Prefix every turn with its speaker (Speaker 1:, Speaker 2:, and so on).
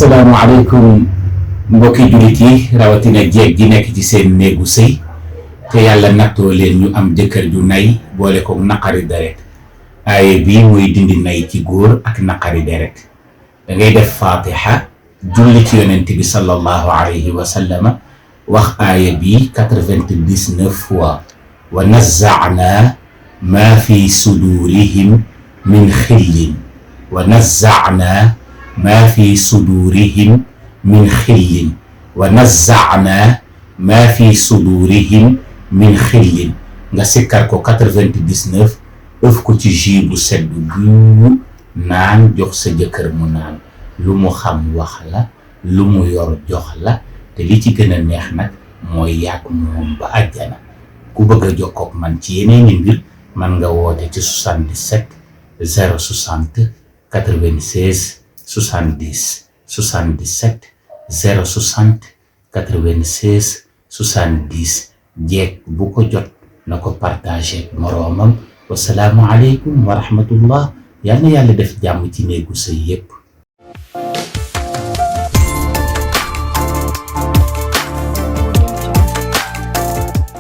Speaker 1: asalaamaaleykum mbokki jullit yi rawatina jeeg ji nekk ci seen néegu sëy te yàlla nattoo leen ñu am jëkkër ju nay boole ko naqari deret. aaye bii muy dindi nay ci góor ak naqari deret. da ngay def fatiha julli ci yonent bi sallallahu alayhi wa sallama wax aaye bii 99 fois wa nazza'na ma fi sudurihim min xillin wa nazza'na ma fi sudurihim min xillin wa nazza'na ma fi sudurihim min xillin nga sikkar ko 99 ëf ko ci jus bu sedd gu naan jox sa jëkkër mu naan lu mu xam wax la lu mu yor jox la te li ci gën a neex nag mooy yàgg moom ba àjjana. ku bëgg a jokkoog man ci yeneeni mbir man nga woote ci 77 060 96 70 77 060 96 70 jeeg bu ko jot na ko partagé moroomam. wasalaamu aleykum wa rahmatullah. yal na yàlla def jàmm ci néegu sëy yépp.